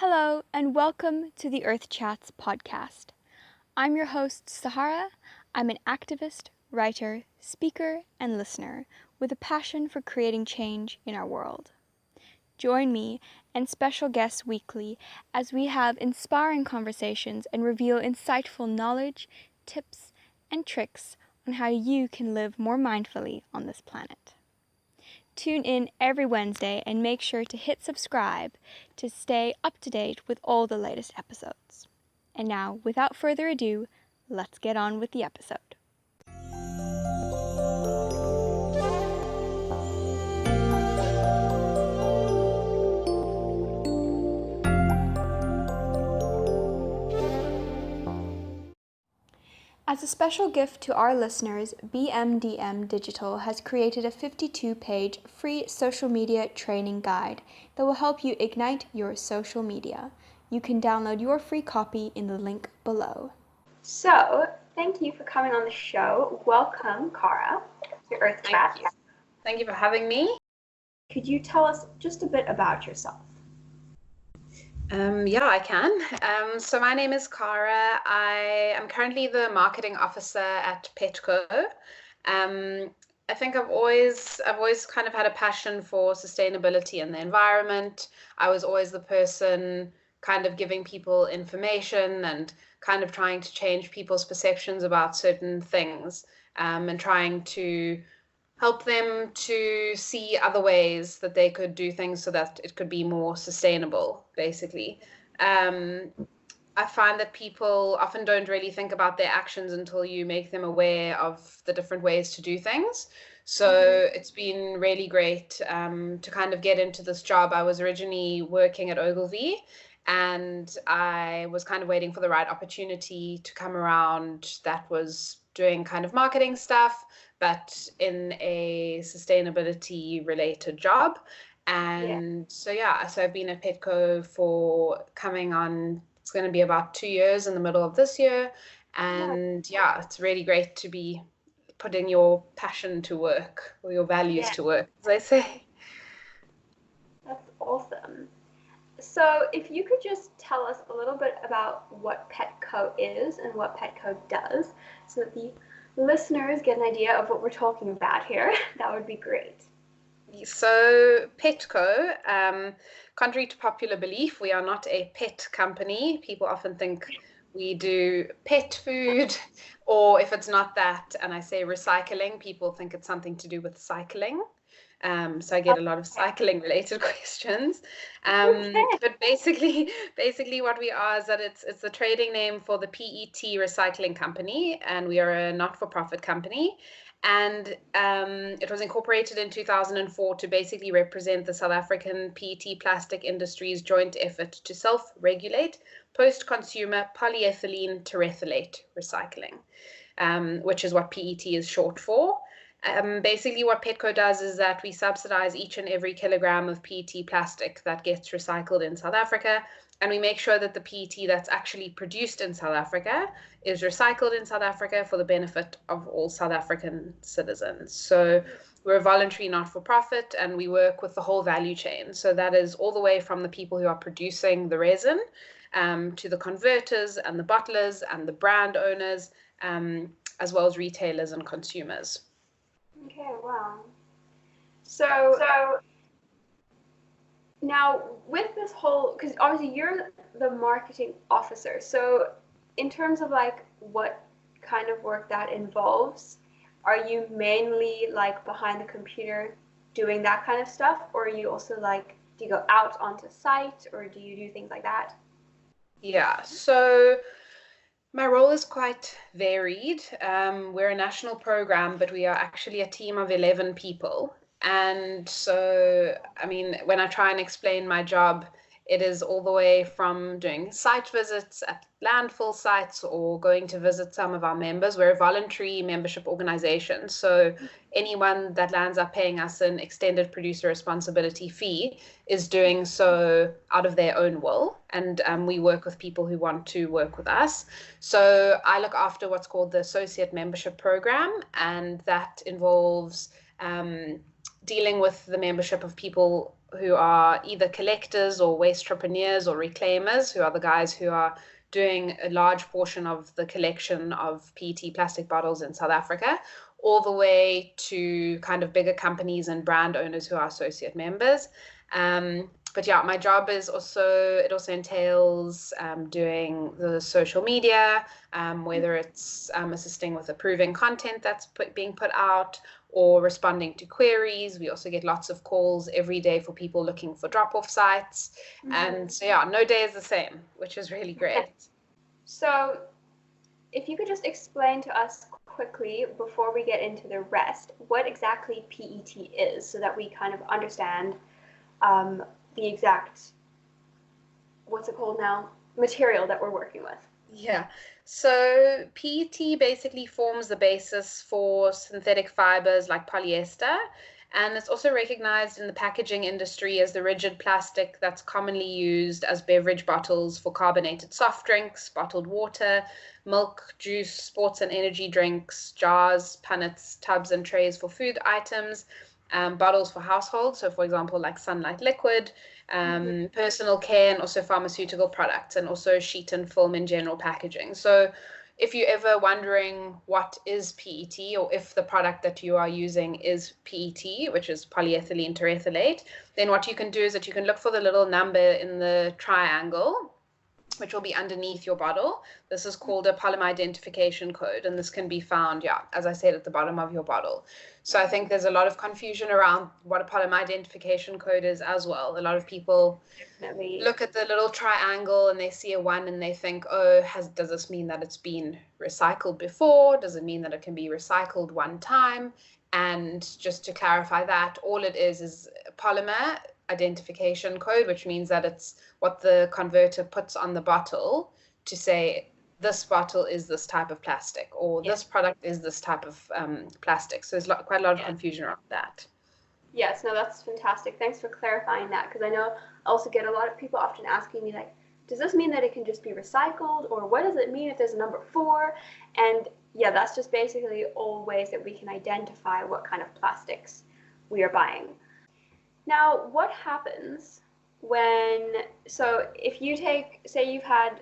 Hello, and welcome to the Earth Chats podcast. I'm your host, Sahara. I'm an activist, writer, speaker, and listener with a passion for creating change in our world. Join me and special guests weekly as we have inspiring conversations and reveal insightful knowledge, tips, and tricks on how you can live more mindfully on this planet. Tune in every Wednesday and make sure to hit subscribe to stay up to date with all the latest episodes. And now, without further ado, let's get on with the episode. As a special gift to our listeners, BMDM Digital has created a 52-page free social media training guide that will help you ignite your social media. You can download your free copy in the link below. So, thank you for coming on the show. Welcome, Cara, to Earth Chats. Thank you for having me. Could you tell us just a bit about yourself? Yeah, I can. So my name is Cara. I am currently the marketing officer at PETco. I think I've always kind of had a passion for sustainability and the environment. I was always the person kind of giving people information and kind of trying to change people's perceptions about certain things, and trying to help them to see other ways that they could do things so that it could be more sustainable, basically. I find that people often don't really think about their actions until you make them aware of the different ways to do things. So it's been really great to kind of get into this job. I was originally working at Ogilvy, and I was kind of waiting for the right opportunity to come around that was doing kind of marketing stuff, but in a sustainability related job. And so I've been at PETco for coming on, it's going to be about 2 years in the middle of this year. And it's really great to be putting your passion to work, or your values to work, as I say. That's awesome. So if you could just tell us a little bit about what PETco is and what PETco does, so that the listeners get an idea of what we're talking about here, that would be great. So PETco, contrary to popular belief, we are not a pet company. People often think we do pet food, or if it's not that, and I say recycling, people think it's something to do with cycling. So I get a lot of cycling related questions. But basically what we are is that it's the trading name for the PET recycling company, and we are a not-for-profit company. And it was incorporated in 2004 to basically represent the South African PET plastic industry's joint effort to self-regulate post-consumer polyethylene terephthalate recycling, which is what PET is short for. Basically what PETco does is that we subsidize each and every kilogram of PET plastic that gets recycled in South Africa, and we make sure that the PET that's actually produced in South Africa is recycled in South Africa for the benefit of all South African citizens. So we're a voluntary not-for-profit, and we work with the whole value chain. So that is all the way from the people who are producing the resin, to the converters and the bottlers and the brand owners, as well as retailers and consumers. Okay, wow. So now with this whole, because obviously you're the marketing officer, so in terms of like what kind of work that involves, are you mainly like behind the computer doing that kind of stuff, or are you also like, do you go out onto site, or do you do things like that? Yeah, so my role is quite varied. We're a national program, but we are actually a team of 11 people. And so, I mean, when I try and explain my job, it is all the way from doing site visits at landfill sites or going to visit some of our members. We're a voluntary membership organization. So anyone that lands up paying us an extended producer responsibility fee is doing so out of their own will. And we work with people who want to work with us. So I look after what's called the associate membership program, and that involves dealing with the membership of people who are either collectors or waste entrepreneurs or reclaimers, who are the guys who are doing a large portion of the collection of PET plastic bottles in South Africa, all the way to kind of bigger companies and brand owners who are associate members. But yeah, my job is it also entails doing the social media, whether it's assisting with approving content that's being put out or responding to queries. We also get lots of calls every day for people looking for drop-off sites. And so yeah, no day is the same, which is really great. So if you could just explain to us quickly before we get into the rest, what exactly PET is so that we kind of understand the exact, what's it called now, material that we're working with. Yeah. So PET basically forms the basis for synthetic fibers like polyester, and it's also recognized in the packaging industry as the rigid plastic that's commonly used as beverage bottles for carbonated soft drinks, bottled water, milk, juice, sports and energy drinks, jars, punnets, tubs and trays for food items, bottles for household. So, for example, like Sunlight Liquid, personal care, and also pharmaceutical products, and also sheet and film in general packaging. So, if you're ever wondering what is PET, or if the product that you are using is PET, which is polyethylene terephthalate, then what you can do is that you can look for the little number in the triangle, which will be underneath your bottle. This is called a polymer identification code, and this can be found, yeah, as I said, at the bottom of your bottle. So I think there's a lot of confusion around what a polymer identification code is as well. A lot of people look at the little triangle and they see a 1 and they think, oh, does this mean that it's been recycled before? Does it mean that it can be recycled one time? And just to clarify that, all it is a polymer identification code, which means that it's what the converter puts on the bottle to say this bottle is this type of plastic, or this product is this type of plastic. So there's quite a lot of confusion around that. Yes, no, that's fantastic. Thanks for clarifying that, because I know I also get a lot of people often asking me, like, does this mean that it can just be recycled, or what does it mean if there's a number 4? And yeah, that's just basically all ways that we can identify what kind of plastics we are buying. Now, what happens so if you say you've had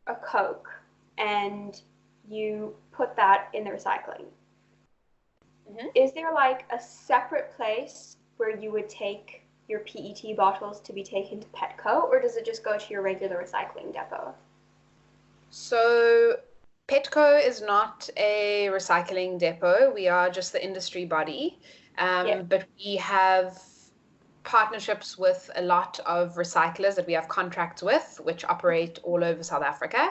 a Coke and you put that in the recycling, is there like a separate place where you would take your PET bottles to be taken to PETco, or does it just go to your regular recycling depot? So PETco is not a recycling depot. We are just the industry body, but we have partnerships with a lot of recyclers that we have contracts with, which operate all over South Africa.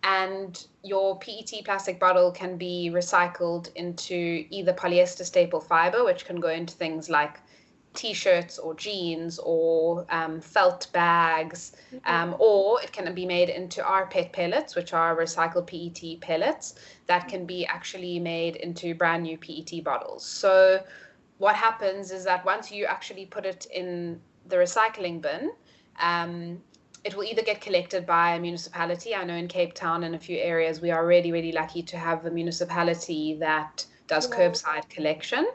And your PET plastic bottle can be recycled into either polyester staple fiber, which can go into things like t-shirts or jeans or felt bags, or it can be made into our PET pellets, which are recycled PET pellets that can be actually made into brand new PET bottles. So what happens is that once you actually put it in the recycling bin, it will either get collected by a municipality. I know in Cape Town and a few areas, we are really, really lucky to have a municipality that does curbside collection.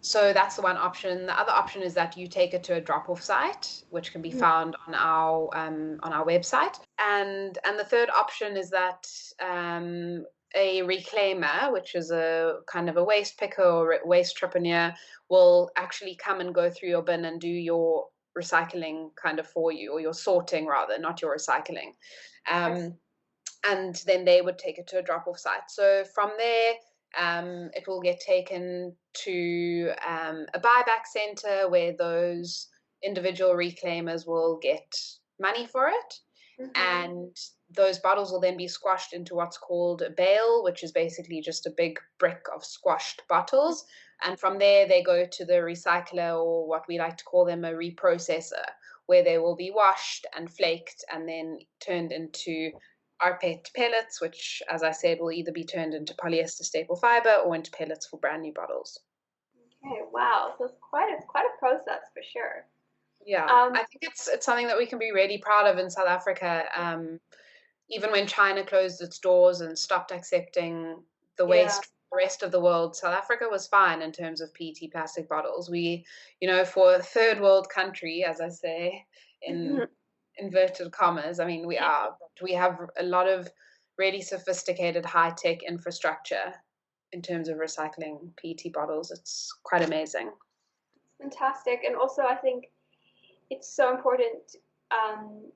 So that's the one option. The other option is that you take it to a drop-off site, which can be found on our website. And the third option is that a reclaimer, which is a kind of a waste picker or waste entrepreneur, will actually come and go through your bin and do your recycling kind of for you, or your sorting rather, not your recycling. And then they would take it to a drop-off site. So from there, it will get taken to a buyback center where those individual reclaimers will get money for it. And those bottles will then be squashed into what's called a bale, which is basically just a big brick of squashed bottles. And from there, they go to the recycler, or what we like to call them, a reprocessor, where they will be washed and flaked and then turned into our PET pellets, which, as I said, will either be turned into polyester staple fiber or into pellets for brand new bottles. Okay, wow. So it's quite a process for sure. Yeah, I think it's something that we can be really proud of in South Africa. Even when China closed its doors and stopped accepting the waste the rest of the world, South Africa was fine in terms of PET plastic bottles. We, for a third world country, as I say, in inverted commas, I mean, we are, but we have a lot of really sophisticated high-tech infrastructure in terms of recycling PET bottles. It's quite amazing. Fantastic. And also, I think it's so important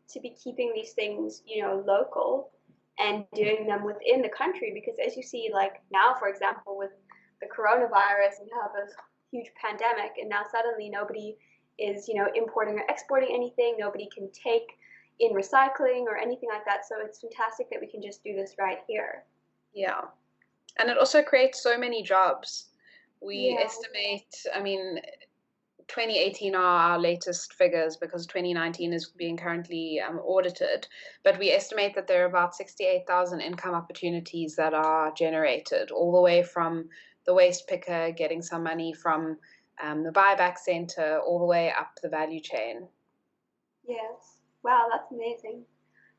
to be keeping these things, local and doing them within the country, because as you see, like now, for example, with the coronavirus, we have a huge pandemic, and now suddenly nobody is, importing or exporting anything. Nobody can take in recycling or anything like that. So it's fantastic that we can just do this right here. Yeah. And it also creates so many jobs. We estimate, I mean, 2018 are our latest figures because 2019 is being currently audited, but we estimate that there are about 68,000 income opportunities that are generated, all the way from the waste picker getting some money from the buyback center, all the way up the value chain. Yes. Wow, that's amazing.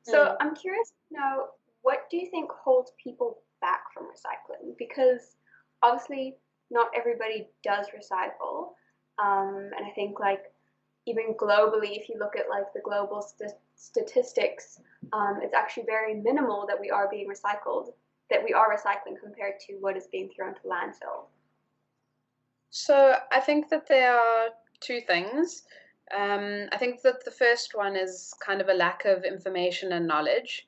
So I'm curious to know, what do you think holds people back from recycling? Because obviously not everybody does recycle. And I think like even globally, if you look at like the global statistics, it's actually very minimal that we are recycling compared to what is being thrown to landfill. So I think that there are two things. I think that the first one is kind of a lack of information and knowledge.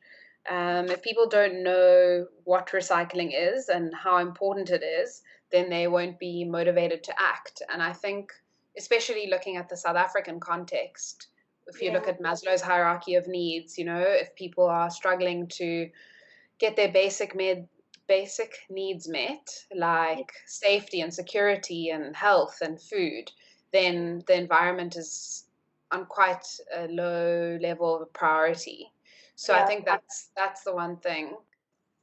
If people don't know what recycling is and how important it is, then they won't be motivated to act. And I think, especially looking at the South African context, if you look at Maslow's hierarchy of needs, if people are struggling to get their basic needs met, like safety and security and health and food, then the environment is on quite a low level of priority. So I think that's the one thing.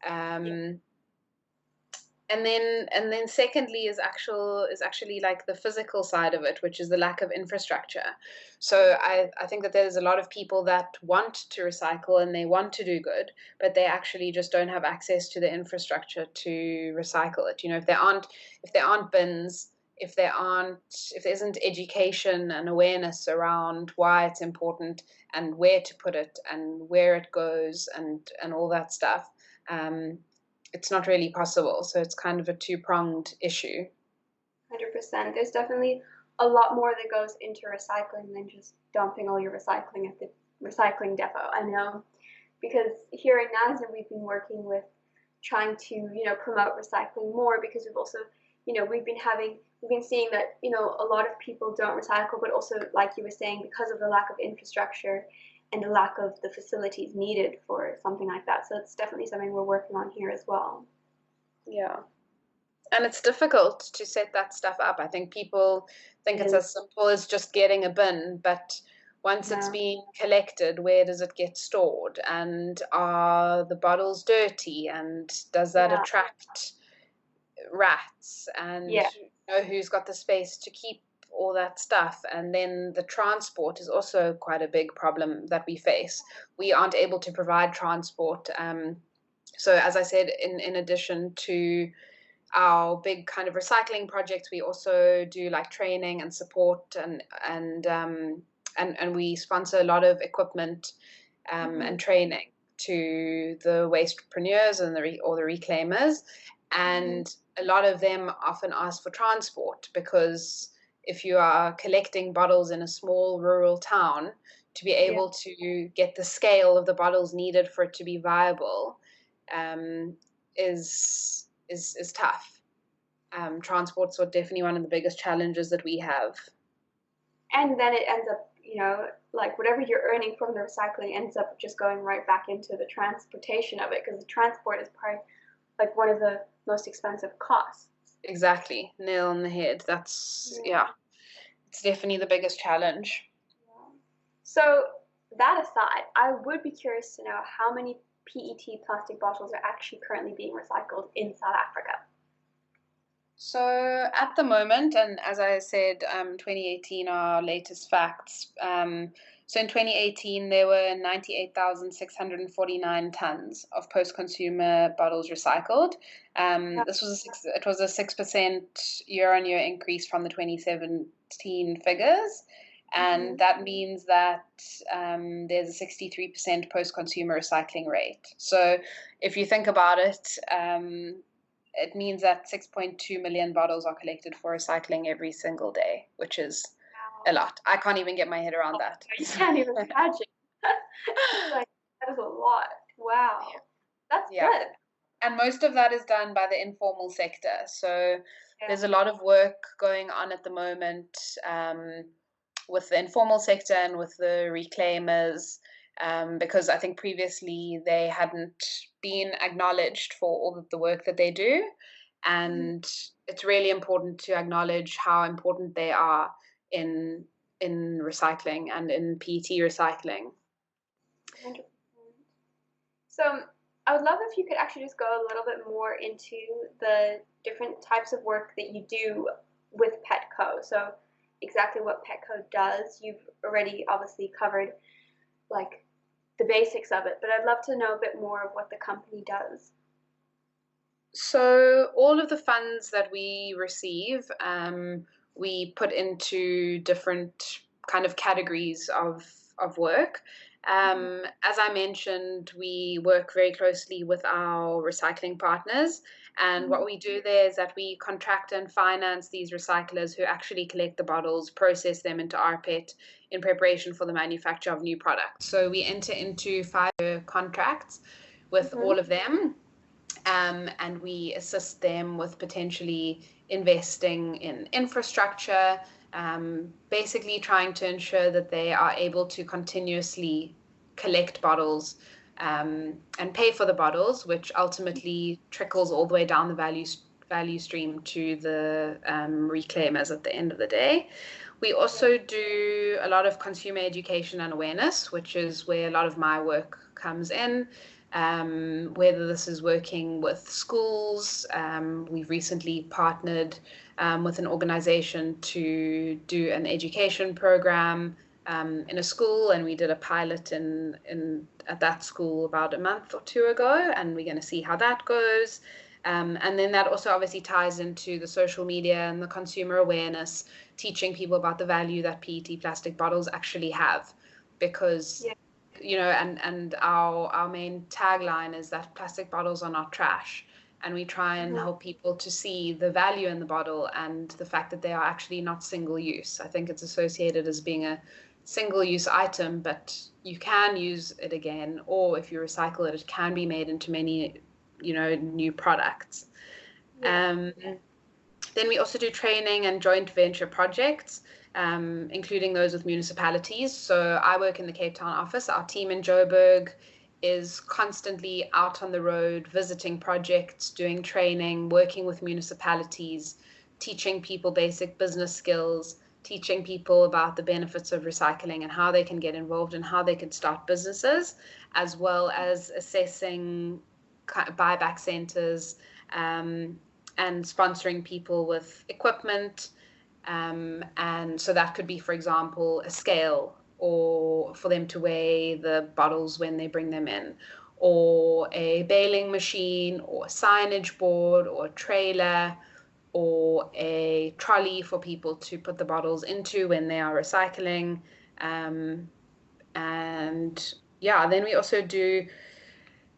And then secondly is actually like the physical side of it, which is the lack of infrastructure. So I think that there's a lot of people that want to recycle and they want to do good, but they actually just don't have access to the infrastructure to recycle it. If there aren't bins, if there isn't education and awareness around why it's important and where to put it and where it goes and all that stuff, it's not really possible. So it's kind of a two-pronged issue. 100%. There's definitely a lot more that goes into recycling than just dumping all your recycling at the recycling depot. I know, because here in NASA we've been working with trying to, promote recycling more, because we've also, we've been seeing that, a lot of people don't recycle, but also, like you were saying, because of the lack of infrastructure and the lack of the facilities needed for something like that. So it's definitely something we're working on here as well. Yeah. And it's difficult to set that stuff up. I think people think it's as simple as just getting a bin, but once it's been collected, where does it get stored? And are the bottles dirty? And does that attract rats? And who's got the space to keep all that stuff? And then the transport is also quite a big problem that we face. We aren't able to provide transport. So as I said, in addition to our big kind of recycling projects, we also do like training and support, and we sponsor a lot of equipment and training to the wastepreneurs and the reclaimers, and a lot of them often ask for transport, because if you are collecting bottles in a small rural town, to be able to get the scale of the bottles needed for it to be viable is tough. Transport's definitely one of the biggest challenges that we have. And then it ends up, like whatever you're earning from the recycling ends up just going right back into the transportation of it, because the transport is probably like one of the most expensive costs. Exactly. Nail on the head. That's, it's definitely the biggest challenge. Yeah. So that aside, I would be curious to know how many PET plastic bottles are actually currently being recycled in South Africa. So at the moment, and as I said, 2018 are latest facts. So in 2018, there were 98,649 tons of post-consumer bottles recycled. It was a 6% year-on-year increase from the 2017 figures. And that means that there's a 63% post-consumer recycling rate. So if you think about it, it means that 6.2 million bottles are collected for recycling every single day, which is a lot. I can't even get my head around that. I can't even imagine. Like, that is a lot. Wow. That's good. And most of that is done by the informal sector. So there's a lot of work going on at the moment with the informal sector and with the reclaimers, because I think previously they hadn't been acknowledged for all of the work that they do. And it's really important to acknowledge how important they are in recycling and in PET recycling. 100%. So I would love if you could actually just go a little bit more into the different types of work that you do with PETco. So exactly what PETco does. You've already obviously covered like the basics of it, but I'd love to know a bit more of what the company does. So all of the funds that we receive, we put into different kind of categories of work. As I mentioned, we work very closely with our recycling partners. And what we do there is that we contract and finance these recyclers who actually collect the bottles, process them into rPET in preparation for the manufacture of new products. So we enter into 5-year contracts with all of them. And we assist them with potentially investing in infrastructure, basically trying to ensure that they are able to continuously collect bottles and pay for the bottles, which ultimately trickles all the way down the value stream to the reclaimers at the end of the day. We also do a lot of consumer education and awareness, which is where a lot of my work comes in. Whether this is working with schools, we've recently partnered with an organization to do an education program in a school, and we did a pilot at that school about a month or two ago, and we're going to see how that goes. And then that also obviously ties into the social media and the consumer awareness, teaching people about the value that PET plastic bottles actually have, because you know, and our main tagline is that plastic bottles are not trash, and we try and help people to see the value in the bottle and the fact that they are actually not single use. I think it's associated as being a single use item, but you can use it again, or if you recycle it, it can be made into many, you know, new products. Then we also do training and joint venture projects, including those with municipalities. So I work in the Cape Town office. Our team in Joburg is constantly out on the road, visiting projects, doing training, working with municipalities, teaching people basic business skills, teaching people about the benefits of recycling and how they can get involved and how they can start businesses, as well as assessing buyback centers, and sponsoring people with equipment. And so that could be, for example, a scale, or for them to weigh the bottles when they bring them in, or a baling machine, or a signage board, or a trailer, or a trolley for people to put the bottles into when they are recycling. And yeah, then we also do,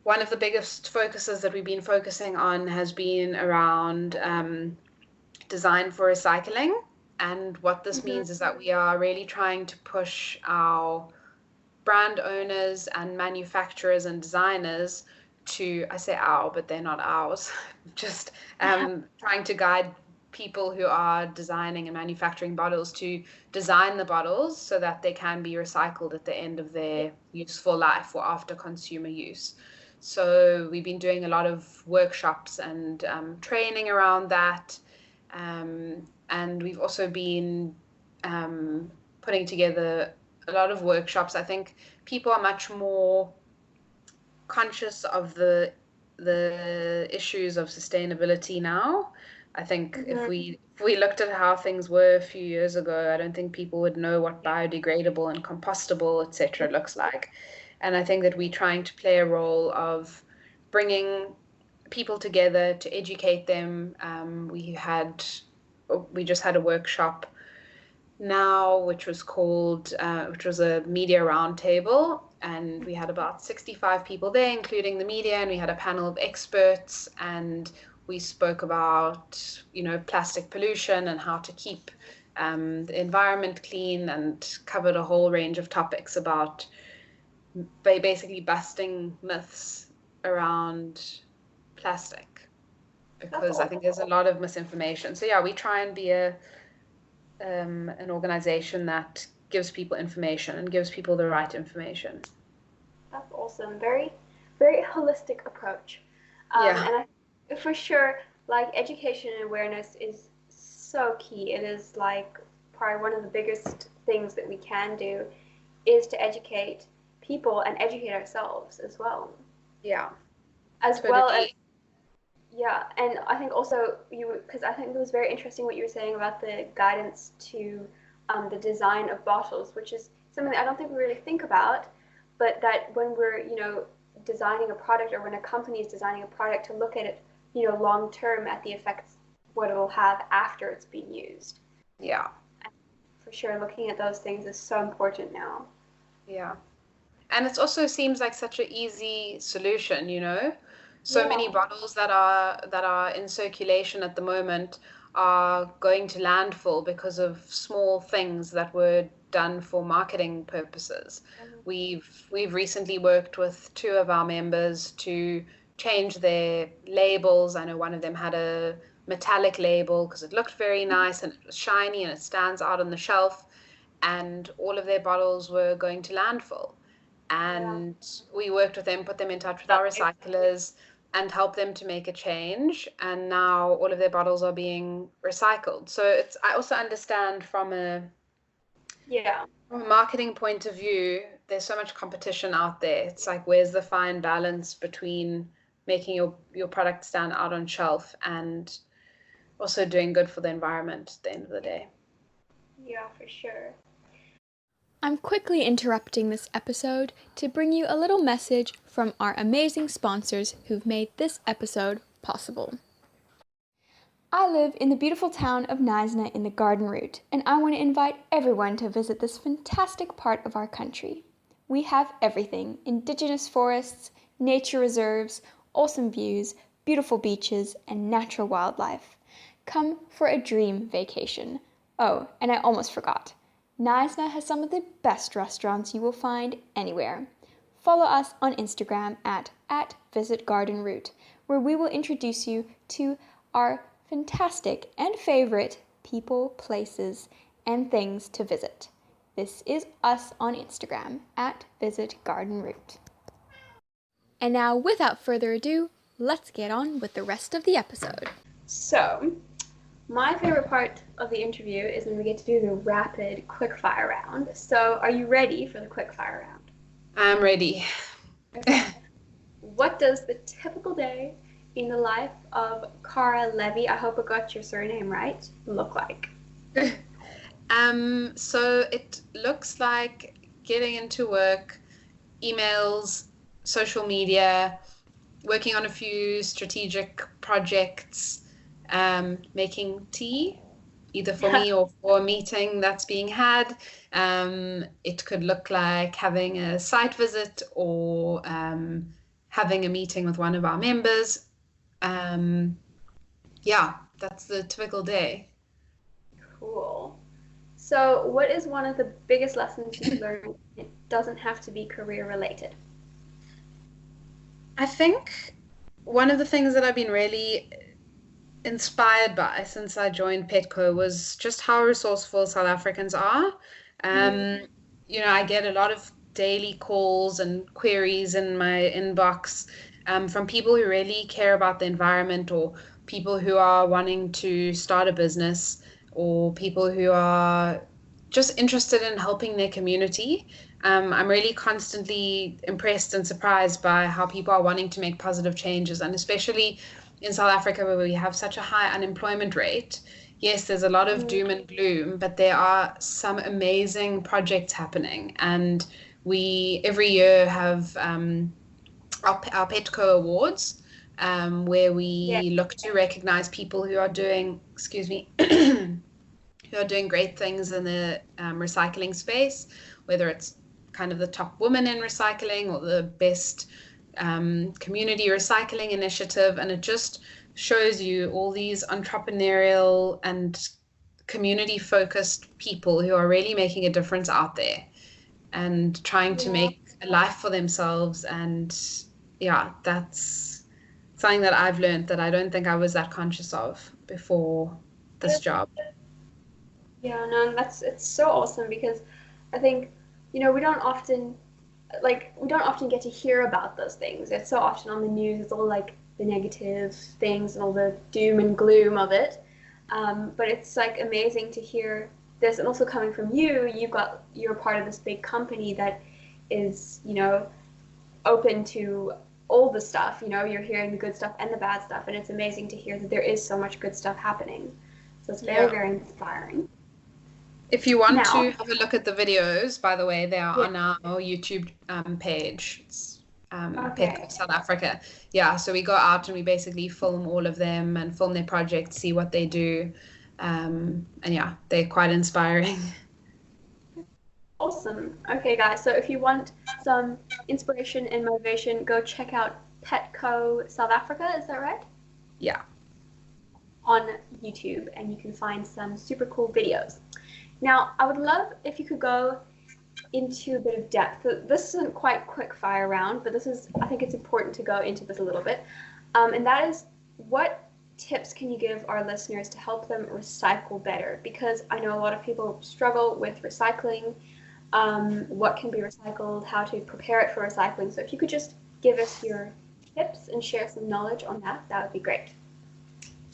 one of the biggest focuses that we've been focusing on has been around design for recycling. And what this means is that we are really trying to push our brand owners and manufacturers and designers to, I say our, but they're not ours, just trying to guide people who are designing and manufacturing bottles to design the bottles so that they can be recycled at the end of their useful life or after consumer use. So we've been doing a lot of workshops and training around that. And we've also been putting together a lot of workshops. I think people are much more conscious of the issues of sustainability now. I think Mm-hmm. if we looked at how things were a few years ago, I don't think people would know what biodegradable and compostable, etc., looks like. And I think that we're trying to play a role of bringing people together to educate them. We just had a workshop now, which was which was a media roundtable, and we had about 65 people there, including the media, and we had a panel of experts, and we spoke about, plastic pollution and how to keep the environment clean, and covered a whole range of topics about basically busting myths around plastic, because I think there's a lot of misinformation. So yeah, we try and be an organization that gives people information and gives people the right information. That's awesome. Very, very holistic approach. And for sure, like, education and awareness is so key. It is like probably one of the biggest things that we can do is to educate people and educate ourselves as well. Yeah. As totally. Well as, yeah, and I think also because I think it was very interesting what you were saying about the guidance to the design of bottles, which is something that I don't think we really think about, but that when we're, designing a product, or when a company is designing a product, to look at it, long term at the effects, what it will have after it's been used. Yeah. And for sure, looking at those things is so important now. Yeah. And it also seems like such an easy solution, So many bottles that are in circulation at the moment are going to landfill because of small things that were done for marketing purposes. We've recently worked with 2 of our members to change their labels. I know one of them had a metallic label because it looked very nice and it was shiny and it stands out on the shelf, and all of their bottles were going to landfill. And we worked with them, put them in touch with our recyclers, and helped them to make a change. And now all of their bottles are being recycled. So I also understand from a marketing point of view, there's so much competition out there. It's like, where's the fine balance between making your product stand out on shelf and also doing good for the environment at the end of the day? Yeah, for sure. I'm quickly interrupting this episode to bring you a little message from our amazing sponsors who've made this episode possible. I live in the beautiful town of Knysna in the Garden Route, and I want to invite everyone to visit this fantastic part of our country. We have everything: indigenous forests, nature reserves, awesome views, beautiful beaches, and natural wildlife. Come for a dream vacation. Oh, and I almost forgot. Knysna has some of the best restaurants you will find anywhere. Follow us on Instagram at visitgardenroute, where we will introduce you to our fantastic and favorite people, places, and things to visit. This is us on Instagram at visitgardenroute. And now, without further ado, let's get on with the rest of the episode. So, my favorite part of the interview is when we get to do the rapid quickfire round. So, are you ready for the quickfire round? I'm ready. Okay. What does the typical day in the life of Kara Levy, I hope I got your surname right, look like? So it looks like getting into work, emails, social media, working on a few strategic projects, making tea, either for me or for a meeting that's being had. It could look like having a site visit or having a meeting with one of our members. That's the typical day. Cool. So what is one of the biggest lessons you've learned? It doesn't have to be career related. I think one of the things that I've been really inspired by since I joined PETco was just how resourceful South Africans are. I get a lot of daily calls and queries in my inbox from people who really care about the environment, or people who are wanting to start a business, or people who are just interested in helping their community. I'm really constantly impressed and surprised by how people are wanting to make positive changes, and especially in South Africa, where we have such a high unemployment rate, yes, there's a lot of doom and gloom, but there are some amazing projects happening. And we every year have our PETco Awards, where Yeah. we look to recognize people who are doing, excuse me, who are doing great things in the recycling space, whether it's kind of the top woman in recycling or the best community recycling initiative. And it just shows you all these entrepreneurial and community focused people who are really making a difference out there and trying to Yeah. make a life for themselves. And yeah, that's something that I've learned that I don't think I was that conscious of before this job. Yeah, no, it's so awesome because I think, we don't often get to hear about those things. It's so often on the news, it's all like the negative things and all the doom and gloom of it. But it's like amazing to hear this, and also coming from you, you're part of this big company that is, open to all the stuff. You're hearing the good stuff and the bad stuff, and it's amazing to hear that there is so much good stuff happening. So it's very, Yeah. very inspiring. If you want Now, to have a look at the videos, by the way, they are yeah, on our YouTube page. It's okay. PETco South Africa. Yeah, so we go out and we basically film all of them and film their projects, see what they do. And yeah, they're quite inspiring. Awesome. Okay, guys. So if you want some inspiration and motivation, go check out PETco South Africa. Is that right? Yeah. On YouTube, and you can find some super cool videos. Now, I would love if you could go into a bit of depth. This isn't quite quick fire round, but I think it's important to go into this a little bit. And that is, what tips can you give our listeners to help them recycle better? Because I know a lot of people struggle with recycling, what can be recycled, how to prepare it for recycling. So if you could just give us your tips and share some knowledge on that, that would be great.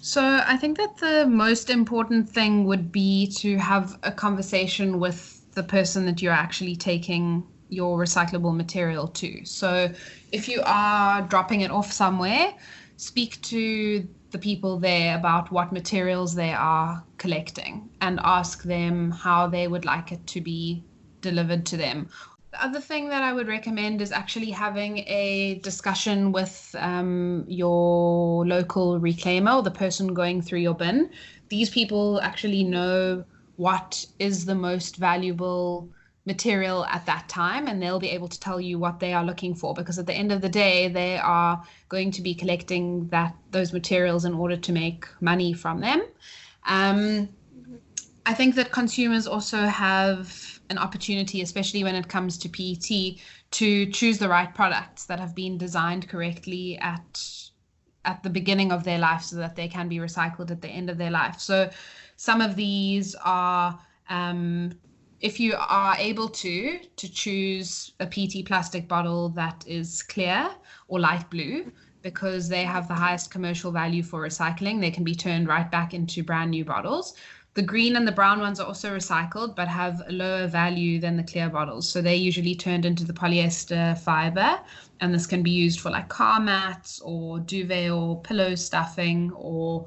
So I think that the most important thing would be to have a conversation with the person that you're actually taking your recyclable material to. So if you are dropping it off somewhere, speak to the people there about what materials they are collecting and ask them how they would like it to be delivered to them. The other thing that I would recommend is actually having a discussion with your local reclaimer or the person going through your bin. These people actually know what is the most valuable material at that time, and they'll be able to tell you what they are looking for, because at the end of the day, they are going to be collecting those materials in order to make money from them. I think that consumers also have an opportunity, especially when it comes to PET, to choose the right products that have been designed correctly at the beginning of their life so that they can be recycled at the end of their life. So some of these are, if you are able to choose a PET plastic bottle that is clear or light blue, because they have the highest commercial value for recycling, they can be turned right back into brand new bottles. The green and the brown ones are also recycled, but have a lower value than the clear bottles. So they're usually turned into the polyester fiber, and this can be used for like car mats or duvet or pillow stuffing or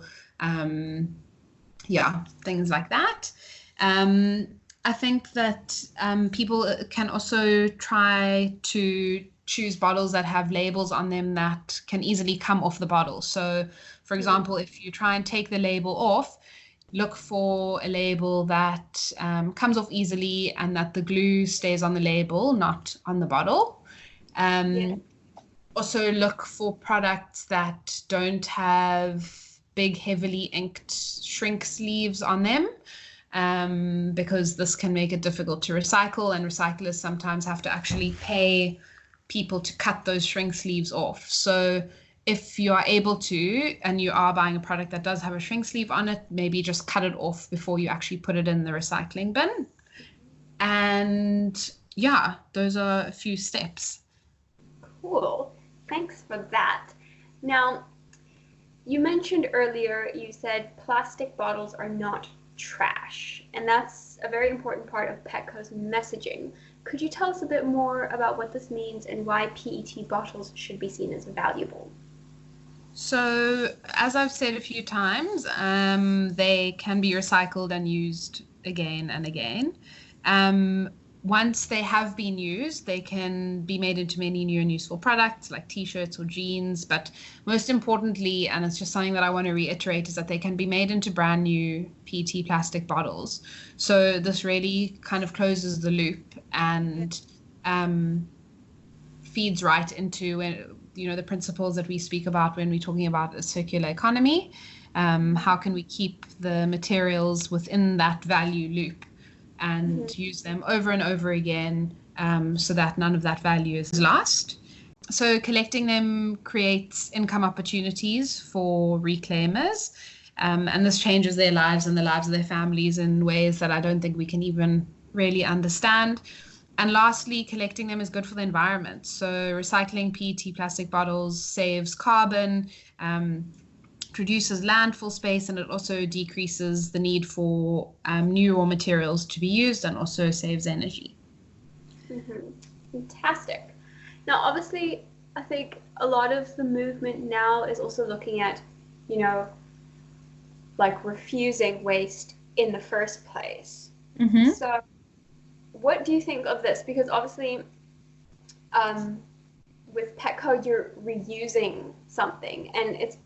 things like that. I think that people can also try to choose bottles that have labels on them that can easily come off the bottle. So, for example, if you try and take the label off, look for a label that comes off easily and that the glue stays on the label, not on the bottle. Yeah. Also look for products that don't have big, heavily inked shrink sleeves on them, because this can make it difficult to recycle, and recyclers sometimes have to actually pay people to cut those shrink sleeves off. So if you are able to, and you are buying a product that does have a shrink sleeve on it, maybe just cut it off before you actually put it in the recycling bin. And yeah, those are a few steps. Cool. Thanks for that. Now, you mentioned earlier, you said plastic bottles are not trash, and that's a very important part of PETco's messaging. Could you tell us a bit more about what this means and why PET bottles should be seen as valuable? So, as I've said a few times, they can be recycled and used again and again. Um, Once they have been used, they can be made into many new and useful products like t-shirts or jeans. But most importantly, and it's just something that I want to reiterate, is that they can be made into brand new PET plastic bottles. So this really kind of closes the loop and feeds right into the principles that we speak about when we're talking about a circular economy. How can we keep the materials within that value loop and use them over and over again, so that none of that value is lost? So collecting them creates income opportunities for reclaimers, and this changes their lives and the lives of their families in ways that I don't think we can even really understand. And lastly, collecting them is good for the environment. So recycling PET plastic bottles saves carbon, reduces landfill space, and it also decreases the need for new raw materials to be used, and also saves energy. Fantastic. Now, obviously, I think a lot of the movement now is also looking at, like refusing waste in the first place. So what do you think of this? Because obviously, with PETco, you're reusing something, and it's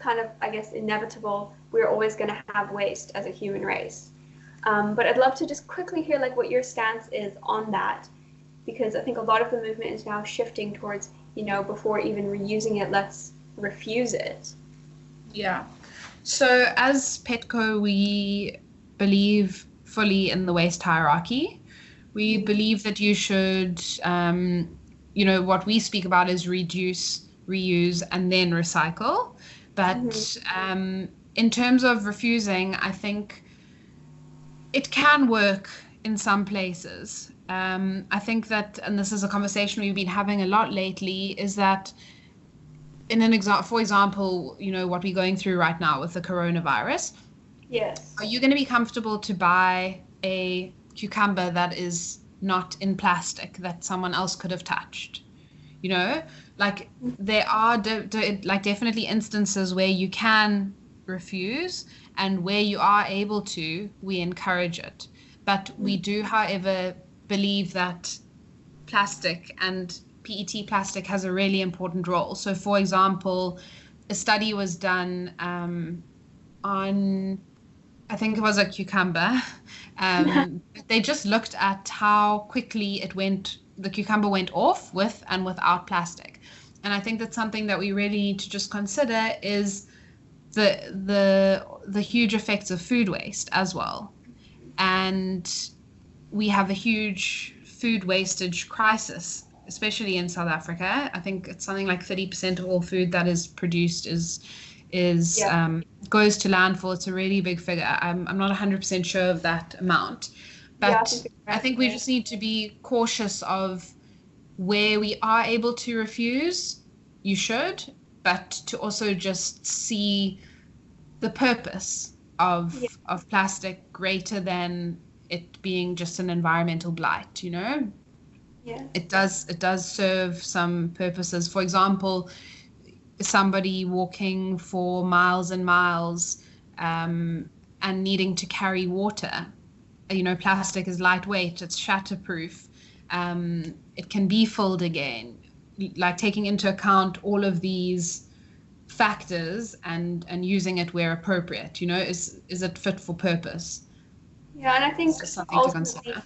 kind of, I guess, inevitable. We're always going to have waste as a human race. But I'd love to just quickly hear like what your stance is on that, because I think a lot of the movement is now shifting towards, before even reusing it, let's refuse it. Yeah. So as PETco, we believe fully in the waste hierarchy. We believe that you should, what we speak about is reduce, reuse, and then recycle. But in terms of refusing, I think it can work in some places. I think that, and this is a conversation we've been having a lot lately, is that for example, what we're going through right now with the coronavirus. Yes. Are you going to be comfortable to buy a cucumber that is not in plastic that someone else could have touched? Like there are definitely instances where you can refuse, and where you are able to, we encourage it. But we do, however, believe that plastic and PET plastic has a really important role. So, for example, a study was done on, I think it was a cucumber. They just looked at how quickly the cucumber went off with and without plastic. And I think that's something that we really need to just consider, is the huge effects of food waste as well. And we have a huge food wastage crisis, especially in South Africa. I think it's something like 30% of all food that is produced goes to landfill. It's a really big figure. I'm not 100% sure of that amount, but I think we just need to be cautious of where we are able to refuse. You should, but to also just see the purpose of plastic greater than it being just an environmental blight. It does serve some purposes. For example, somebody walking for miles and miles and needing to carry water. Plastic is lightweight, it's shatterproof, it can be filled again. Like taking into account all of these factors and using it where appropriate, is it fit for purpose? Yeah, and I think something to consider.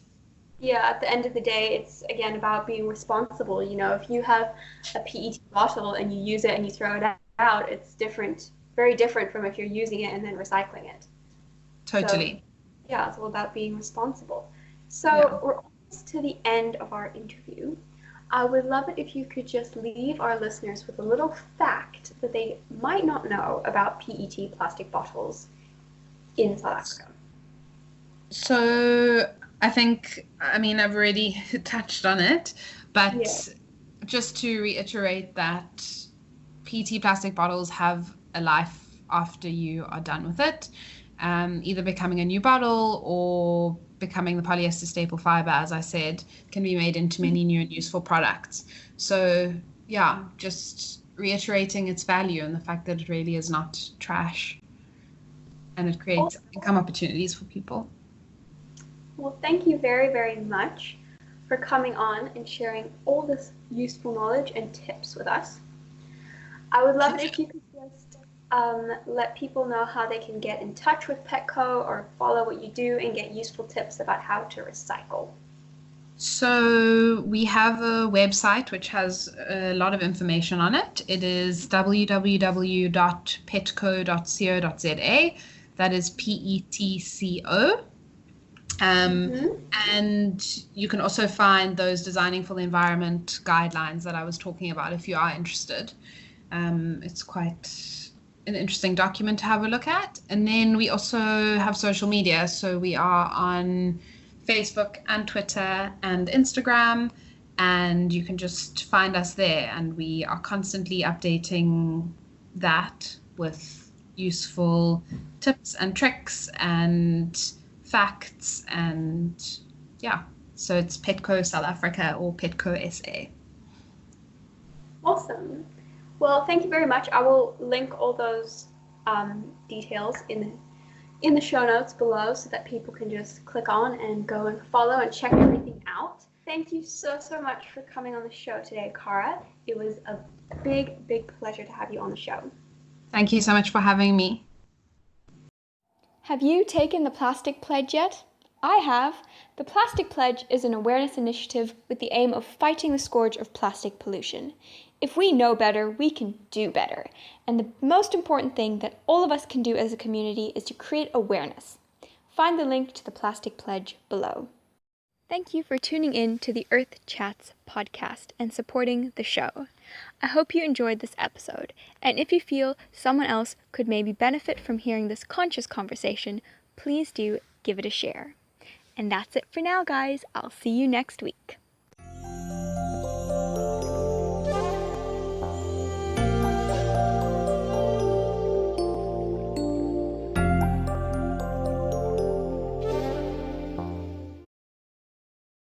Yeah, at the end of the day, it's again about being responsible. If you have a PET bottle and you use it and you throw it out, it's different, very different from if you're using it and then recycling it. Totally. So, yeah, it's all about being responsible. So we're almost to the end of our interview. I would love it if you could just leave our listeners with a little fact that they might not know about PET plastic bottles in South Africa. So I've already touched on it, but just to reiterate that PET plastic bottles have a life after you are done with it, either becoming a new bottle or becoming the polyester staple fiber, as I said, can be made into many new and useful products. So just reiterating its value and the fact that it really is not trash, and it creates Awesome. income opportunities for people. Well, thank you very, very much for coming on and sharing all this useful knowledge and tips with us. I would love it if you could just let people know how they can get in touch with PETco or follow what you do and get useful tips about how to recycle. So we have a website which has a lot of information on it. It is www.petco.co.za. That is PETco. And you can also find those Designing for the Environment guidelines that I was talking about if you are interested. It's quite an interesting document to have a look at. And then we also have social media. So we are on Facebook and Twitter and Instagram, and you can just find us there. And we are constantly updating that with useful tips and tricks and facts, and so it's PETco South Africa or PETco SA. Awesome. Well, thank you very much. I will link all those details in the show notes below so that people can just click on and go and follow and check everything out. Thank you so much for coming on the show today, Cara. It was a big pleasure to have you on the show. Thank you so much for having me. Have you taken the Plastic Pledge yet? I have. The Plastic Pledge is an awareness initiative with the aim of fighting the scourge of plastic pollution. If we know better, we can do better. And the most important thing that all of us can do as a community is to create awareness. Find the link to the Plastic Pledge below. Thank you for tuning in to the Earth Chats podcast and supporting the show. I hope you enjoyed this episode, and if you feel someone else could maybe benefit from hearing this conscious conversation, please do give it a share. And that's it for now, guys. I'll see you next week.